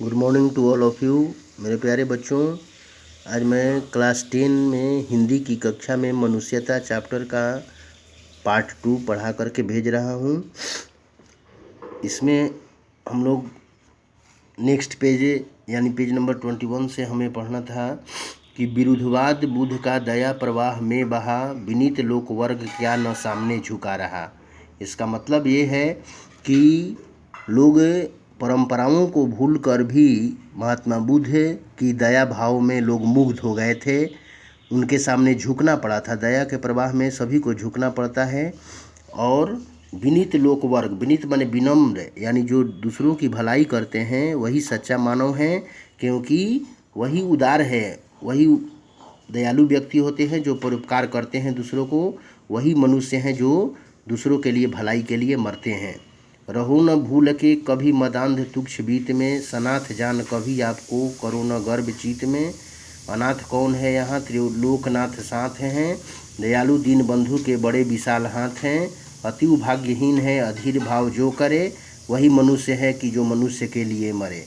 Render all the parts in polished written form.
Good morning to all of you मेरे प्यारे बच्चों। आज मैं क्लास 10 में हिंदी की कक्षा में मनुष्यता चैप्टर का पार्ट 2 पढ़ा करके भेज रहा हूँ। इसमें हम लोग नेक्स्ट पेज यानी पेज नंबर 21 से हमें पढ़ना था कि विरुद्धवाद बुद्ध का दया प्रवाह में बहा, विनीत लोक वर्ग क्या न सामने झुका रहा। इसका मतलब ये है कि लोग परंपराओं को भूलकर भी महात्मा बुद्ध की दया भाव में लोग मुग्ध हो गए थे। उनके सामने झुकना पड़ा था। दया के प्रवाह में सभी को झुकना पड़ता है। और विनीत लोक वर्ग, विनीत माने विनम्र, यानी जो दूसरों की भलाई करते हैं वही सच्चा मानव है, क्योंकि वही उदार है, वही दयालु व्यक्ति होते हैं जो परोपकार करते हैं दूसरों को। वही मनुष्य हैं जो दूसरों के लिए भलाई के लिए मरते हैं। रहो न भूल के कभी मदांध तुक्ष बीत में, सनाथ जान कभी आपको करो न गर्भ चीत में। अनाथ कौन है यहाँ, त्रिलोकनाथ साथ हैं, दयालु दीन बंधु के बड़े विशाल हाथ हैं। अति भाग्यहीन है अधीर भाव जो करे, वही मनुष्य है कि जो मनुष्य के लिए मरे।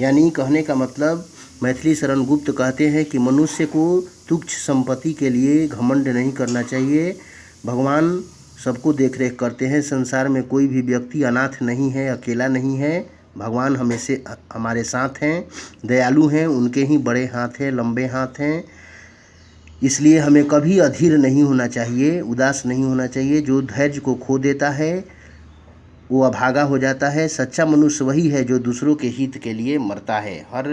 यानी कहने का मतलब मैथिली शरण गुप्त कहते हैं कि मनुष्य को तुच्छ संपत्ति के लिए घमंड नहीं करना चाहिए। भगवान सबको देख रेख करते हैं। संसार में कोई भी व्यक्ति अनाथ नहीं है, अकेला नहीं है। भगवान हमेशा हमारे साथ हैं, दयालु हैं, उनके ही बड़े हाथ हैं, लंबे हाथ हैं। इसलिए हमें कभी अधीर नहीं होना चाहिए, उदास नहीं होना चाहिए। जो धैर्य को खो देता है वो अभागा हो जाता है। सच्चा मनुष्य वही है जो दूसरों के हित के लिए मरता है। हर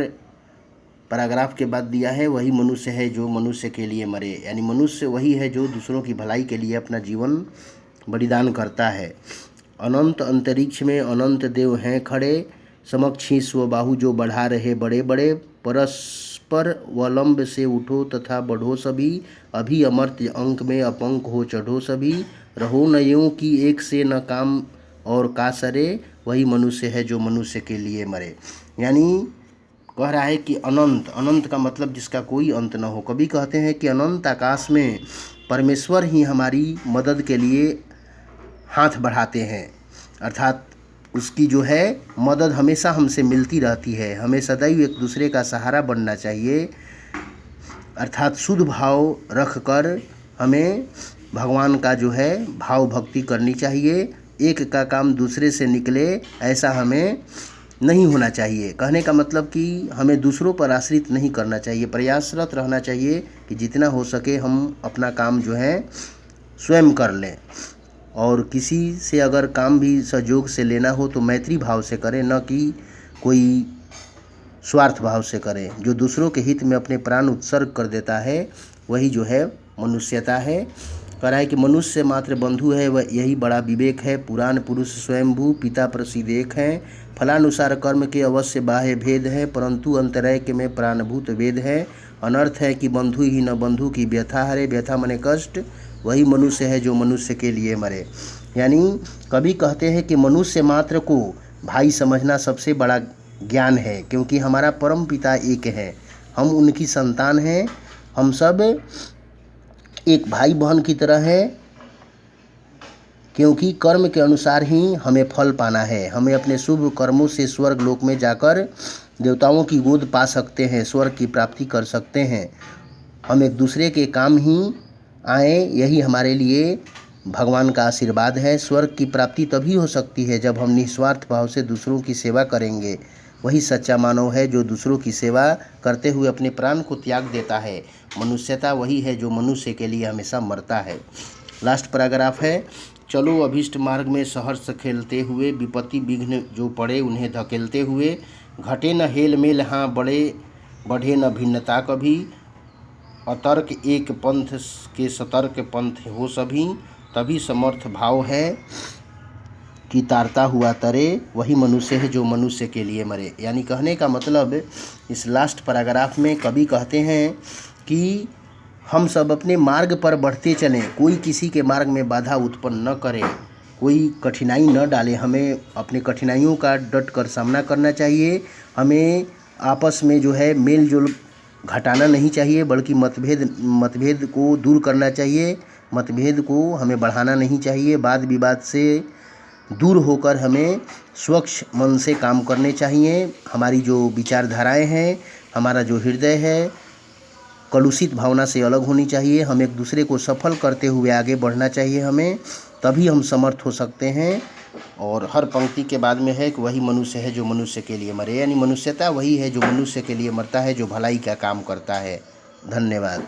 पैराग्राफ के बाद दिया है वही मनुष्य है जो मनुष्य के लिए मरे, यानी मनुष्य वही है जो दूसरों की भलाई के लिए अपना जीवन बलिदान करता है। अनंत अंतरिक्ष में अनंत देव हैं खड़े, समक्षी स्वबाहु जो बढ़ा रहे बड़े बड़े। परस्पर वलंब से उठो तथा बढ़ो सभी, अभी अमर्त्य अंक में अपंक हो चढ़ो सभी। रहो न यूं कि एक से न काम और का सरे, वही मनुष्य है जो मनुष्य के लिए मरे। यानी कह रहा है कि अनंत, अनंत का मतलब जिसका कोई अंत न हो। कभी कहते हैं कि अनंत आकाश में परमेश्वर ही हमारी मदद के लिए हाथ बढ़ाते हैं, अर्थात उसकी जो है मदद हमेशा हमसे मिलती रहती है। हमें सदैव एक दूसरे का सहारा बनना चाहिए, अर्थात शुद्ध भाव रख कर हमें भगवान का जो है भाव भक्ति करनी चाहिए। एक का काम दूसरे से निकले ऐसा हमें नहीं होना चाहिए। कहने का मतलब कि हमें दूसरों पर आश्रित नहीं करना चाहिए, प्रयासरत रहना चाहिए कि जितना हो सके हम अपना काम जो है स्वयं कर लें। और किसी से अगर काम भी सहयोग से लेना हो तो मैत्री भाव से करें, न कि कोई स्वार्थ भाव से करें। जो दूसरों के हित में अपने प्राण उत्सर्ग कर देता है वही जो है मनुष्यता है। कह रहा है कि मनुष्य मात्र बंधु है, वह यही बड़ा विवेक है। पुराण पुरुष स्वयंभू पिता प्रसिद्ध एक हैं, फलानुसार कर्म के अवश्य बाह्य भेद है, परंतु अंतरैक्य में प्राणभूत वेद है। अनर्थ है कि बंधु ही न बंधु की व्यथा हरे, व्यथा मने कष्ट, वही मनुष्य है जो मनुष्य के लिए मरे। यानी कभी कहते हैं कि मनुष्य मात्र को भाई समझना सबसे बड़ा ज्ञान है, क्योंकि हमारा परम पिता एक है, हम उनकी संतान हैं। हम सब एक भाई बहन की तरह है, क्योंकि कर्म के अनुसार ही हमें फल पाना है। हमें अपने शुभ कर्मों से स्वर्ग लोक में जाकर देवताओं की गोद पा सकते हैं, स्वर्ग की प्राप्ति कर सकते हैं। हम एक दूसरे के काम ही आए, यही हमारे लिए भगवान का आशीर्वाद है। स्वर्ग की प्राप्ति तभी हो सकती है जब हम निस्वार्थ भाव से दूसरों की सेवा करेंगे। वही सच्चा मानव है जो दूसरों की सेवा करते हुए अपने प्राण को त्याग देता है। मनुष्यता वही है जो मनुष्य के लिए हमेशा मरता है। लास्ट पैराग्राफ है, चलो अभीष्ट मार्ग में सहर्ष खेलते हुए, विपत्ति विघ्न जो पड़े उन्हें धकेलते हुए। घटे न हेल मेल हाँ बड़े, बढ़े न भिन्नता कभी, अतर्क एक पंथ के सतर्क पंथ हो सभी। तभी समर्थ भाव है कि तारता हुआ तरे, वही मनुष्य है जो मनुष्य के लिए मरे। यानी कहने का मतलब इस लास्ट पैराग्राफ में कवि कहते हैं कि हम सब अपने मार्ग पर बढ़ते चलें, कोई किसी के मार्ग में बाधा उत्पन्न न करे, कोई कठिनाई न डाले। हमें अपने कठिनाइयों का डट कर सामना करना चाहिए। हमें आपस में जो है मेल जोल घटाना नहीं चाहिए, बल्कि मतभेद को दूर करना चाहिए। मतभेद को हमें बढ़ाना नहीं चाहिए। वाद विवाद से दूर होकर हमें स्वच्छ मन से काम करने चाहिए। हमारी जो विचारधाराएं हैं, हमारा जो हृदय है, कलुषित भावना से अलग होनी चाहिए। हम एक दूसरे को सफल करते हुए आगे बढ़ना चाहिए हमें, तभी हम समर्थ हो सकते हैं। और हर पंक्ति के बाद में है कि वही मनुष्य है जो मनुष्य के लिए मरे, यानी मनुष्यता वही है जो मनुष्य के लिए मरता है, जो भलाई का काम करता है। धन्यवाद।